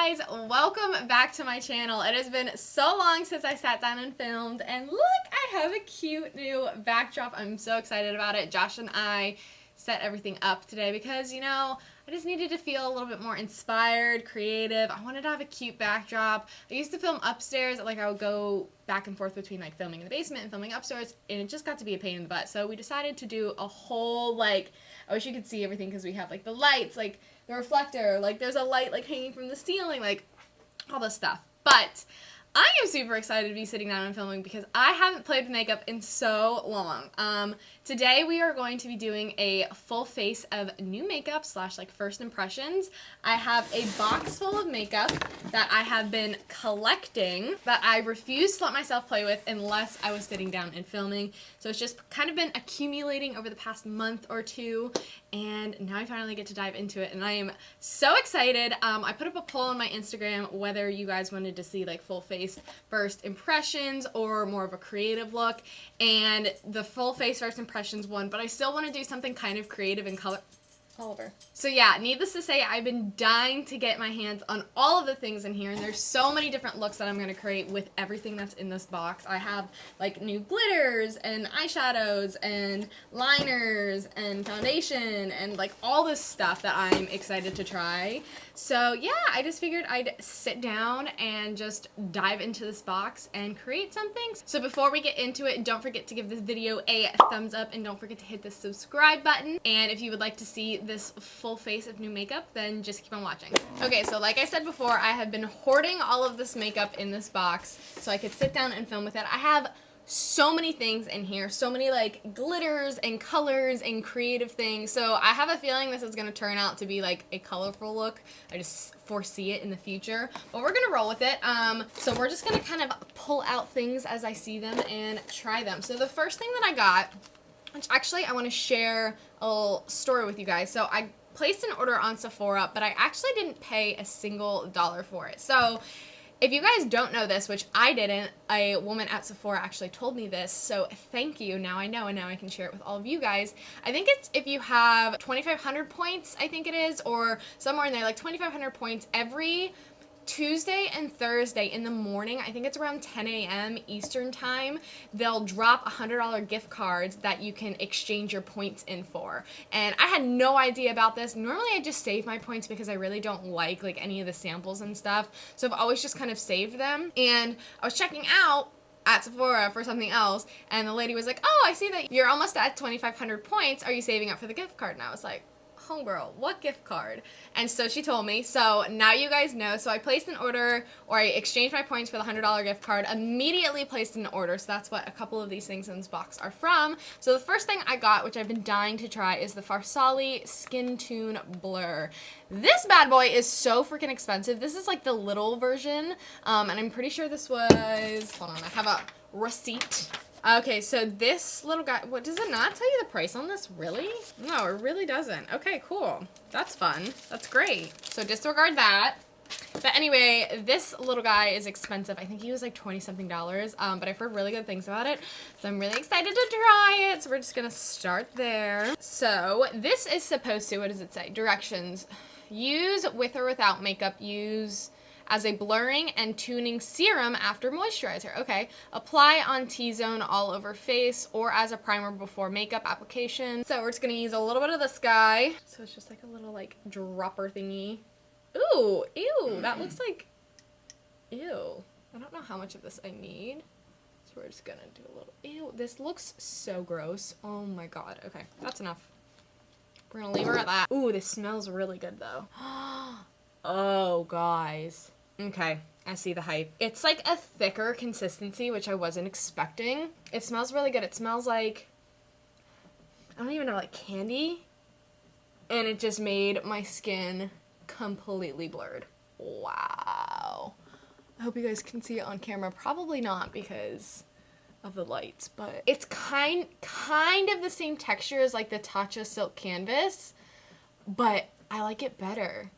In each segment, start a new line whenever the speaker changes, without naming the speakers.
guys, welcome back to my channel. It has been so long since I sat down and filmed, and look, I have a cute new backdrop. I'm so excited about it. Josh and I set everything up today because, you know, I just needed to feel a little bit more inspired, creative. I wanted to have a cute backdrop. I used to film upstairs, like I would go back and forth between like filming in the basement and filming upstairs, and it just got to be a pain in the butt. So we decided to do a whole, like, I wish you could see everything because we have like the lights, like the reflector, like there's a light like hanging from the ceiling, like all this stuff. But I am super excited to be sitting down and filming because I haven't played with makeup in so long. Today we are going to be doing a full face of new makeup / like first impressions. I have a box full of makeup that I have been collecting that I refuse to let myself play with unless I was sitting down and filming. So it's just kind of been accumulating over the past month or two, and now I finally get to dive into it, and I am so excited. I put up a poll on my Instagram whether you guys wanted to see like full face first impressions or more of a creative look, and the full face first impressions won, but I still want to do something kind of creative and color. Oliver. So yeah, needless to say, I've been dying to get my hands on all of the things in here, and there's so many different looks that I'm going to create with everything that's in this box. I have like new glitters and eyeshadows and liners and foundation and like all this stuff that I'm excited to try. So yeah, I just figured I'd sit down and just dive into this box and create something. So before we get into it, don't forget to give this video a thumbs up, and don't forget to hit the subscribe button. And if you would like to see this full face of new makeup, then just keep on watching. Okay, so like I said before, I have been hoarding all of this makeup in this box so I could sit down and film with it. I have so many things in here, so many like glitters and colors and creative things. So I have a feeling this is going to turn out to be like a colorful look. I just foresee it in the future, but we're going to roll with it. So we're just going to kind of pull out things as I see them and try them. So the first thing that I got, which actually I want to share a little story with you guys. So I placed an order on Sephora, but I actually didn't pay a single dollar for it. So if you guys don't know this, which I didn't, a woman at Sephora actually told me this, so thank you. Now I know, and now I can share it with all of you guys. I think it's if you have 2,500 points, I think it is, or somewhere in there, like 2,500 points every Tuesday and Thursday in the morning, I think it's around 10 a.m. Eastern time, they'll drop $100 gift cards that you can exchange your points in for. And I had no idea about this. Normally I just save my points because I really don't like any of the samples and stuff. So I've always just kind of saved them. And I was checking out at Sephora for something else, and the lady was like, "Oh, I see that you're almost at 2,500 points. Are you saving up for the gift card?" And I was like, homegirl, what gift card? And so she told me, so now you guys know. So I placed an order, or I exchanged my points for the $100 gift card, immediately placed an order. So that's what a couple of these things in this box are from. So the first thing I got, which I've been dying to try, is the Farsali Skin Tune Blur. This bad boy is so freaking expensive. This is like the little version, and I'm pretty sure this was, hold on, I have a receipt. Okay, so this little guy, what, does it not tell you the price on this? Really? No, it really doesn't. Okay, cool. That's fun. That's great. So disregard that. But anyway, this little guy is expensive. I think he was like 20-something dollars, but I've heard really good things about it. So I'm really excited to try it. So we're just gonna start there. So this is supposed to, what does it say? Directions. Use with or without makeup. Use as a blurring and tuning serum after moisturizer. Okay. Apply on T-zone all over face or as a primer before makeup application. So we're just gonna use a little bit of this guy. So it's just like a little like dropper thingy. Ooh, ew, that looks like, ew. I don't know how much of this I need. So we're just gonna do a little, ew, this looks so gross. Oh my God. Okay, that's enough. We're gonna leave her at that. Ooh, this smells really good though. Oh, guys. Okay, I see the hype. It's like a thicker consistency, which I wasn't expecting. It smells really good. It smells like, I don't even know, like candy. And it just made my skin completely blurred. Wow. I hope you guys can see it on camera. Probably not because of the lights, but it's kind of the same texture as like the Tatcha Silk Canvas, but I like it better.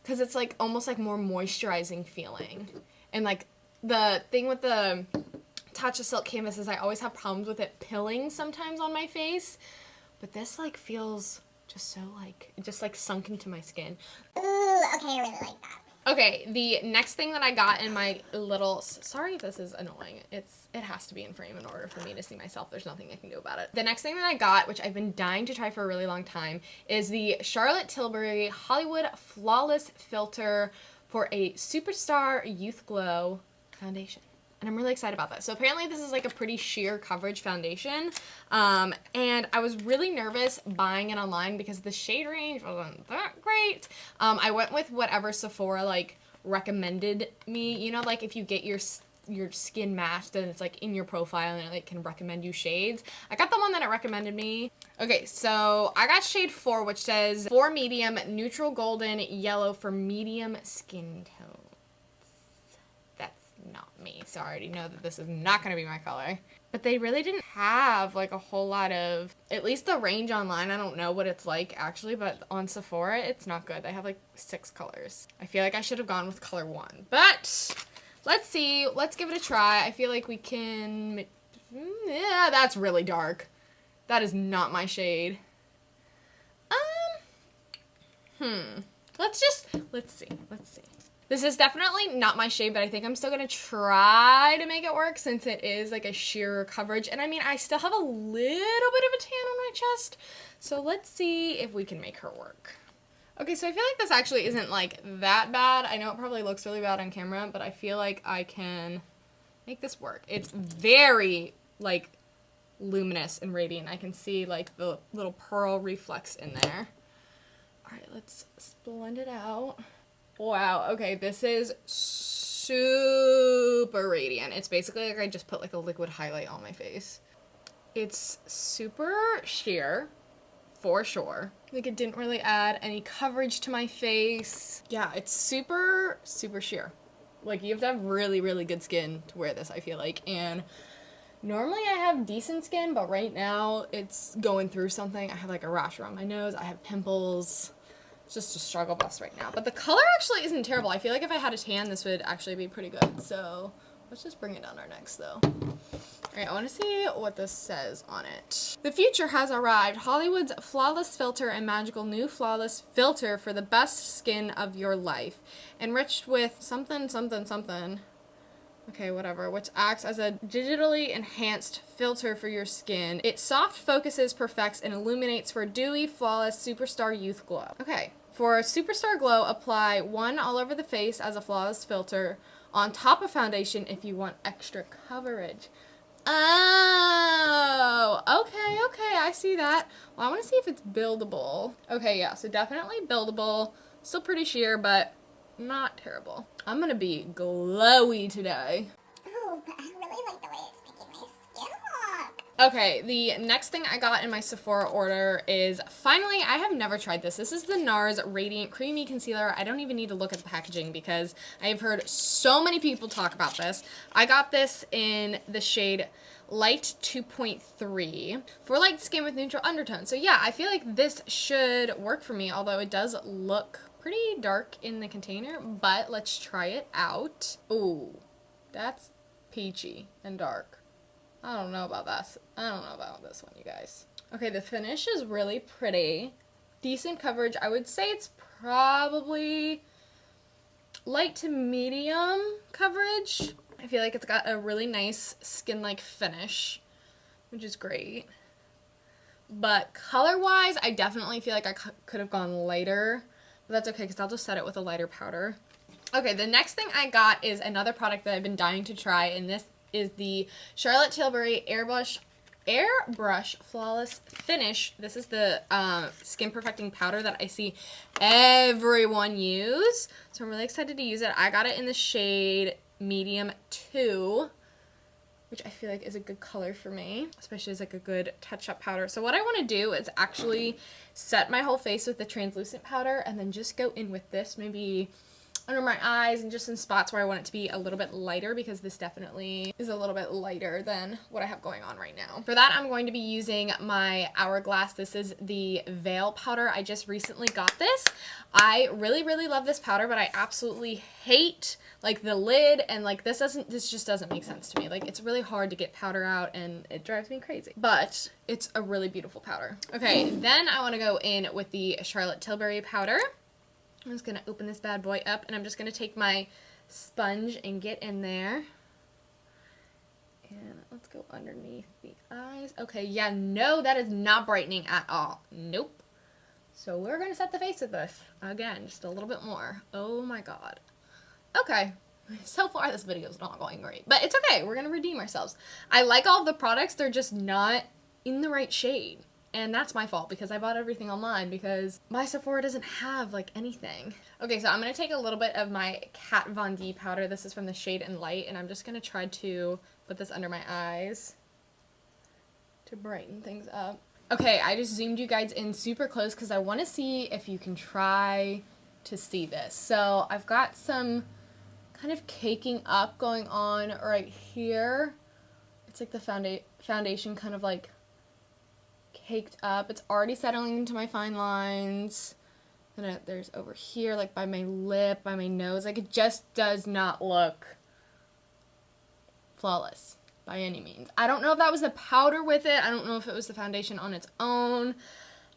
Because it's like almost like more moisturizing feeling. And like the thing with the Tatcha Silk Canvas is I always have problems with it pilling sometimes on my face. But this like feels just so like, just like sunk into my skin.
Ooh, okay, I really like that.
Okay, the next thing that I got in my little, sorry, this is annoying. It has to be in frame in order for me to see myself. There's nothing I can do about it. The next thing that I got, which I've been dying to try for a really long time, is the Charlotte Tilbury Hollywood Flawless Filter for a Superstar Youth Glow foundation. And I'm really excited about that. So apparently this is like a pretty sheer coverage foundation. And I was really nervous buying it online because the shade range wasn't that great. I went with whatever Sephora like recommended me. You know, like if you get your skin matched and it's like in your profile and it like can recommend you shades. I got the one that it recommended me. Okay, so I got shade 4, which says 4 medium, neutral golden, yellow for medium skin tone. Not me, so I already know that this is not going to be my color. But they really didn't have like a whole lot of, at least the range online, I don't know what it's like actually, but on Sephora it's not good. They have like 6 colors. I feel like I should have gone with color 1, but let's see, let's give it a try. I feel like we can, yeah, that's really dark. That is not my shade. Let's see. This is definitely not my shade, but I think I'm still going to try to make it work since it is like a sheer coverage. And I mean, I still have a little bit of a tan on my chest. So let's see if we can make her work. Okay, so I feel like this actually isn't like that bad. I know it probably looks really bad on camera, but I feel like I can make this work. It's very like luminous and radiant. I can see like the little pearl reflex in there. All right, let's blend it out. Wow, okay, this is super radiant. It's basically like I just put like a liquid highlight on my face. It's super sheer, for sure. Like it didn't really add any coverage to my face. Yeah, it's super, super sheer. Like you have to have really, really good skin to wear this, I feel like. And normally I have decent skin, but right now it's going through something. I have like a rash around my nose. I have pimples. It's just a struggle bus right now. But the color actually isn't terrible. I feel like if I had a tan, this would actually be pretty good. So let's just bring it down our necks though. Alright, I want to see what this says on it. The future has arrived. Hollywood's flawless filter and magical new flawless filter for the best skin of your life. Enriched with something, something, something. Okay, whatever, which acts as a digitally enhanced filter for your skin. It soft focuses, perfects, and illuminates for dewy, flawless, superstar youth glow. Okay, for a superstar glow, apply one all over the face as a flawless filter on top of foundation if you want extra coverage. Oh, okay, I see that. Well, I want to see if it's buildable. Okay, yeah, so definitely buildable. Still pretty sheer, but not terrible. I'm gonna be glowy today.
Oh, but I really like the way it's making my skin look.
Okay, the next thing I got in my Sephora order is, finally, I have never tried this. This is the NARS Radiant Creamy Concealer. I don't even need to look at the packaging because I have heard so many people talk about this. I got this in the shade Light 2.3 for light skin with neutral undertones. So yeah, I feel like this should work for me, although it does look pretty dark in the container, but let's try it out. Ooh, that's peachy and dark. I don't know about this. I don't know about this one, you guys. Okay, the finish is really pretty. Decent coverage. I would say it's probably light to medium coverage. I feel like it's got a really nice skin-like finish, which is great. But color-wise, I definitely feel like I could have gone lighter. But that's okay, because I'll just set it with a lighter powder. Okay, the next thing I got is another product that I've been dying to try, and this is the Charlotte Tilbury Airbrush Flawless Finish. This is the skin perfecting powder that I see everyone use. So I'm really excited to use it. I got it in the shade Medium 2, which I feel like is a good color for me, especially as like a good touch-up powder. So what I want to do is actually set my whole face with the translucent powder and then just go in with this, maybe under my eyes and just in spots where I want it to be a little bit lighter, because this definitely is a little bit lighter than what I have going on right now. For that, I'm going to be using my Hourglass. This is the Veil powder. I just recently got this. I really, really love this powder, but I absolutely hate like the lid, and like this just doesn't make sense to me. Like it's really hard to get powder out and it drives me crazy, but it's a really beautiful powder. Okay, then I want to go in with the Charlotte Tilbury powder. I'm just going to open this bad boy up, and I'm just going to take my sponge and get in there. And let's go underneath the eyes. Okay, yeah, no, that is not brightening at all. Nope. So we're going to set the face with this. Again, just a little bit more. Oh my god. Okay. So far, this video is not going great. But it's okay. We're going to redeem ourselves. I like all of the products. They're just not in the right shade. And that's my fault because I bought everything online because my Sephora doesn't have, like, anything. Okay, so I'm going to take a little bit of my Kat Von D powder. This is from the shade In Light. And I'm just going to try to put this under my eyes to brighten things up. Okay, I just zoomed you guys in super close because I want to see if you can try to see this. So I've got some kind of caking up going on right here. It's like the foundation kind of like caked up. It's already settling into my fine lines. And there's over here, like by my lip, by my nose. Like, it just does not look flawless by any means. I don't know if that was the powder with it. I don't know if it was the foundation on its own.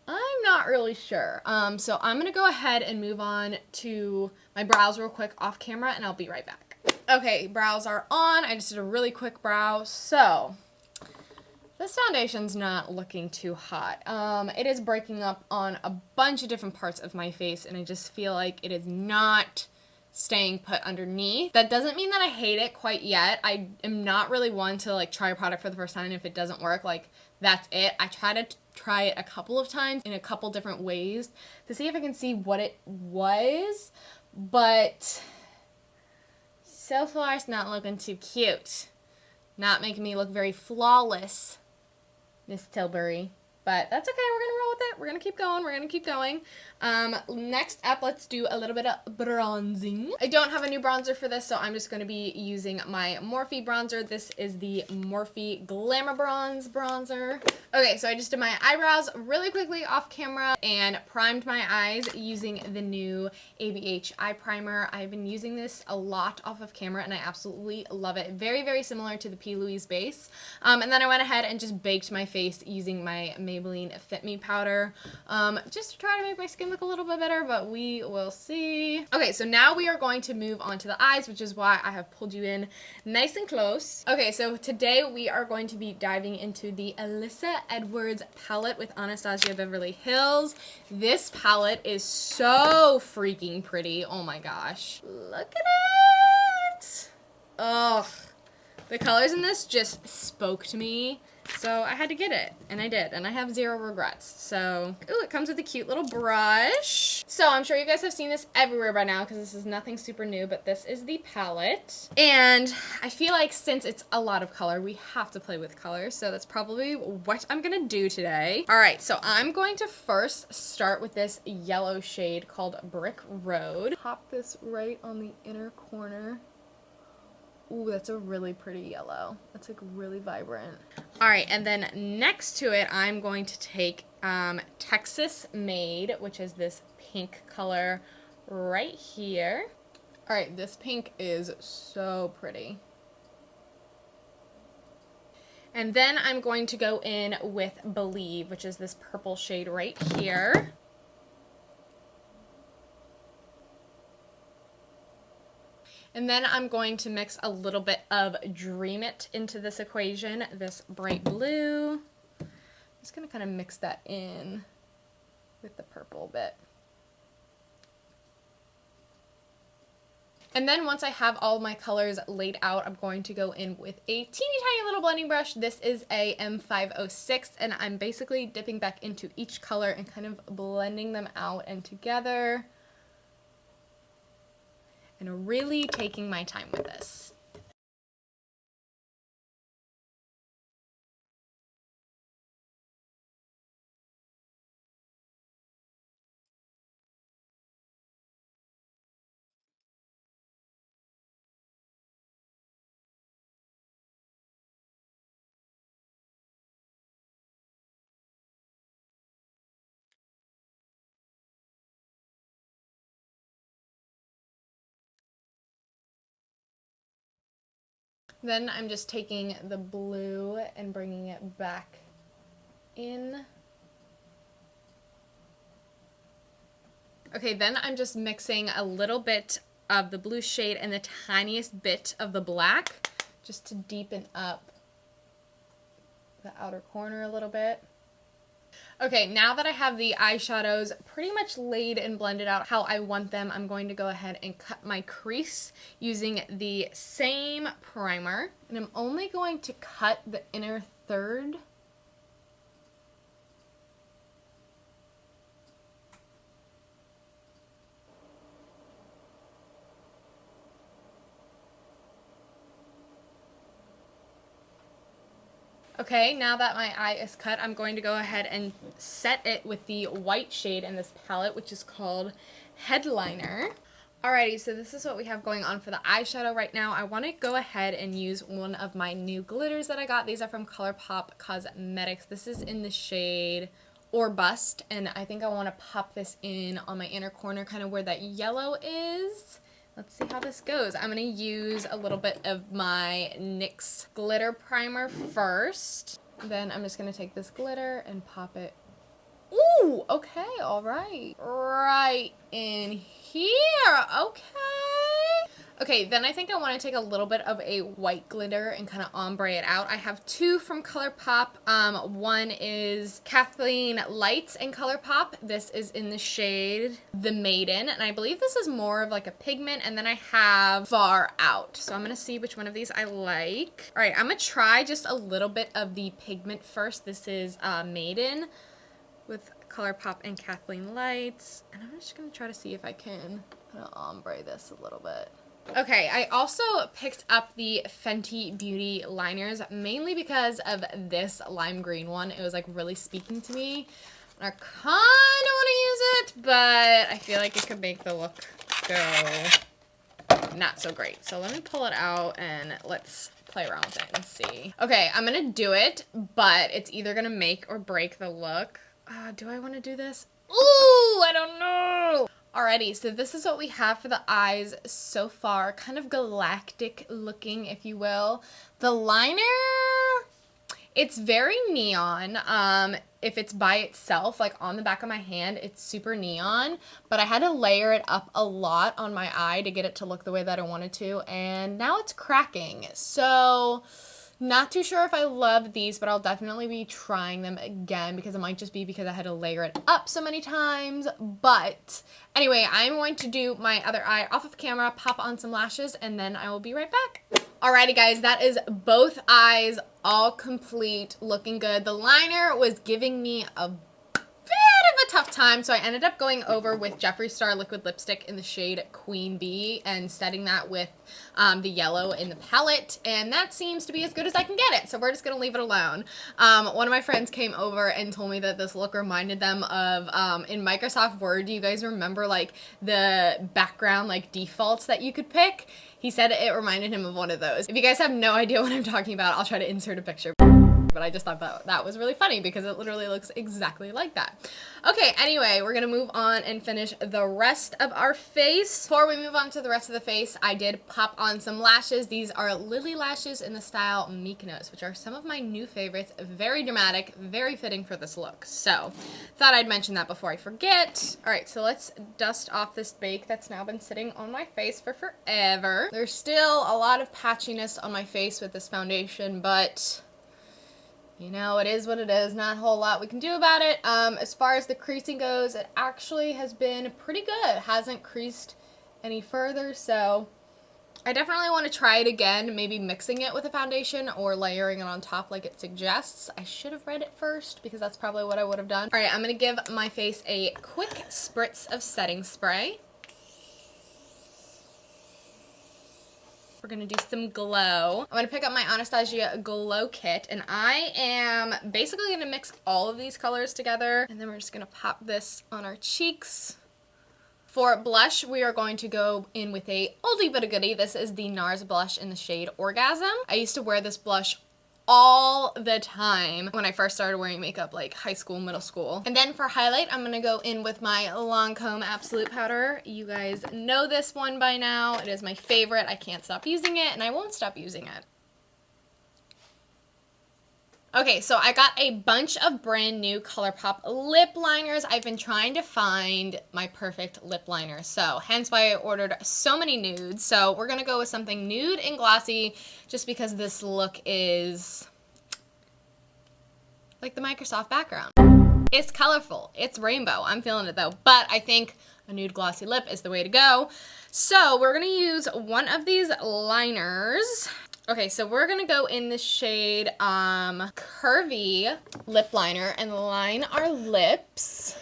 I'm not really sure. So I'm going to go ahead and move on to my brows real quick off camera, and I'll be right back. Okay, brows are on. I just did a really quick brow. So this foundation's not looking too hot. It is breaking up on a bunch of different parts of my face, and I just feel like it is not staying put underneath. That doesn't mean that I hate it quite yet. I am not really one to like try a product for the first time, and if it doesn't work, like, that's it. I try to try it a couple of times in a couple different ways to see if I can see what it was, but so far it's not looking too cute. Not making me look very flawless, Miss Tilbury. But that's okay, we're gonna roll with it. We're gonna keep going, we're gonna keep going. Next up, let's do a little bit of bronzing. I don't have a new bronzer for this, so I'm just gonna be using my Morphe bronzer. This is the Morphe Glamour Bronze bronzer. Okay, so I just did my eyebrows really quickly off camera and primed my eyes using the new ABH eye primer. I've been using this a lot off of camera, and I absolutely love it. Very, very similar to the P. Louise base. And then I went ahead and just baked my face using my Maybelline Fit Me powder, just to try to make my skin look a little bit better, but we will see. Okay, so now we are going to move on to the eyes, which is why I have pulled you in nice and close. Okay, so today we are going to be diving into the Alyssa Edwards palette with Anastasia Beverly Hills. This palette is so freaking pretty. Oh my gosh. Look at it! Ugh. The colors in this just spoke to me, so I had to get it, and I did, and I have zero regrets. So, ooh, it comes with a cute little brush. So I'm sure you guys have seen this everywhere by now because this is nothing super new, but this is the palette. And I feel like since it's a lot of color, we have to play with color, so that's probably what I'm gonna do today. All right, so I'm going to first start with this yellow shade called Brick Road. Pop this right on the inner corner. Ooh, that's a really pretty yellow. That's like really vibrant. All right, and then next to it, I'm going to take Texas Made, which is this pink color right here. All right, this pink is so pretty. And then I'm going to go in with Believe, which is this purple shade right here. And then I'm going to mix a little bit of Dream It into this equation, this bright blue. I'm just going to kind of mix that in with the purple bit. And then once I have all my colors laid out, I'm going to go in with a teeny tiny little blending brush. This is a M506, and I'm basically dipping back into each color and kind of blending them out and together. And really taking my time with this. Then I'm just taking the blue and bringing it back in. Okay, then I'm just mixing a little bit of the blue shade and the tiniest bit of the black just to deepen up the outer corner a little bit. Okay, now that I have the eyeshadows pretty much laid and blended out how I want them, I'm going to go ahead and cut my crease using the same primer. And I'm only going to cut the inner third. Okay, now that my eye is cut, I'm going to go ahead and set it with the white shade in this palette, which is called Headliner. Alrighty, so this is what we have going on for the eyeshadow right now. I want to go ahead and use one of my new glitters that I got. These are from ColourPop Cosmetics. This is in the shade Or Bust, and I think I want to pop this in on my inner corner, kind of where that yellow is. Let's see how this goes. I'm going to use a little bit of my NYX glitter primer first. Then I'm just going to take this glitter and pop it. Ooh, okay, all right. Right in here, okay. Okay, then I think I want to take a little bit of a white glitter and kind of ombre it out. I have two from ColourPop. One is Kathleen Lights in ColourPop. This is in the shade The Maiden, and I believe this is more of like a pigment, and then I have Far Out. So I'm going to see which one of these I like. All right, I'm going to try just a little bit of the pigment first. This is Maiden with ColourPop and Kathleen Lights, and I'm just going to try to see if I can kind of ombre this a little bit. Okay, I also picked up the Fenty Beauty liners, mainly because of this lime green one. It was like really speaking to me. I kind of want to use it, but I feel like it could make the look go not so great. So let me pull it out and let's play around with it and see. Okay, I'm going to do it, but it's either going to make or break the look. Do I want to do this? Ooh, I don't know. Alrighty, so this is what we have for the eyes so far. Kind of galactic looking, if you will. The liner, it's very neon. If it's by itself, like on the back of my hand, it's super neon. But I had to layer it up a lot on my eye to get it to look the way that I wanted to. And now it's cracking. So not too sure if I love these, but I'll definitely be trying them again because it might just be because I had to layer it up so many times. But anyway, I'm going to do my other eye off of camera, pop on some lashes, and then I will be right back. Alrighty guys, that is both eyes all complete, looking good. The liner was giving me a bit of a tough time, so I ended up going over with Jeffree Star liquid lipstick in the shade Queen Bee and setting that with the yellow in the palette, and that seems to be as good as I can get it, so we're just gonna leave it alone. One of my friends came over and told me that this look reminded them of in Microsoft Word. Do you guys remember like the background like defaults that you could pick? He said it reminded him of one of those. If you guys have no idea what I'm talking about, I'll try to insert a picture. But I just thought that was really funny because it literally looks exactly like that. Okay, anyway, we're gonna move on and finish the rest of our face. Before we move on to the rest of the face, I did pop on some lashes. These are Lily lashes in the style Mykonos, which are some of my new favorites. Very dramatic, very fitting for this look. So, thought I'd mention that before I forget. All right, so let's dust off this bake that's now been sitting on my face for forever. There's still a lot of patchiness on my face with this foundation, but you know, it is what it is. Not a whole lot we can do about it. As far as the creasing goes, it actually has been pretty good. It hasn't creased any further, so I definitely want to try it again, maybe mixing it with a foundation or layering it on top like it suggests. I should have read it first because that's probably what I would have done. All right, I'm going to give my face a quick spritz of setting spray. We're going to do some glow. I'm going to pick up my Anastasia Glow Kit, and I am basically going to mix all of these colors together, and then we're just going to pop this on our cheeks. For blush, we are going to go in with a oldie but a goodie. This is the NARS blush in the shade Orgasm. I used to wear this blush all the time when I first started wearing makeup, like high school, middle school. And then for highlight, I'm gonna go in with my Lancome Absolute Powder. You guys know this one by now. It is my favorite. I can't stop using it, and I won't stop using it. Okay, so I got a bunch of brand new ColourPop lip liners. I've been trying to find my perfect lip liner, so hence why I ordered so many nudes. So we're gonna go with something nude and glossy just because this look is like the Microsoft background. It's colorful, it's rainbow, I'm feeling it though, but I think a nude glossy lip is the way to go. So we're gonna use one of these liners. Okay, so we're gonna go in the shade Curvy lip liner and line our lips.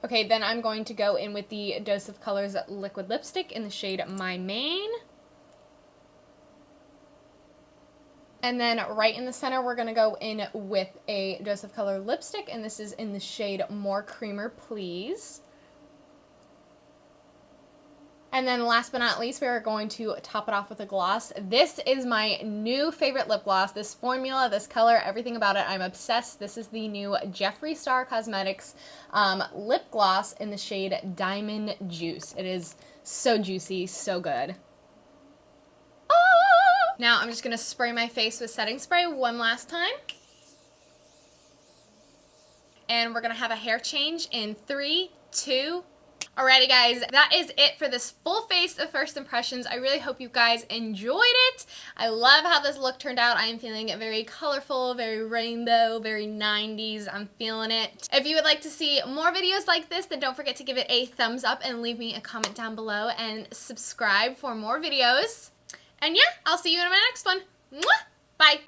Okay, then I'm going to go in with the Dose of Colors liquid lipstick in the shade My Main. And then right in the center, we're gonna go in with a Dose of Color lipstick, and this is in the shade More Creamer Please. And then last but not least, we are going to top it off with a gloss. This is my new favorite lip gloss. This formula, this color, everything about it, I'm obsessed. This is the new Jeffree Star Cosmetics lip gloss in the shade Diamond Juice. It is so juicy, so good. Now I'm just gonna spray my face with setting spray one last time. And we're gonna have a hair change in 3, 2, alrighty guys, that is it for this full face of first impressions. I really hope you guys enjoyed it. I love how this look turned out. I am feeling it very colorful, very rainbow, very 90s. I'm feeling it. If you would like to see more videos like this, then don't forget to give it a thumbs up and leave me a comment down below and subscribe for more videos. And yeah, I'll see you in my next one. Mwah! Bye!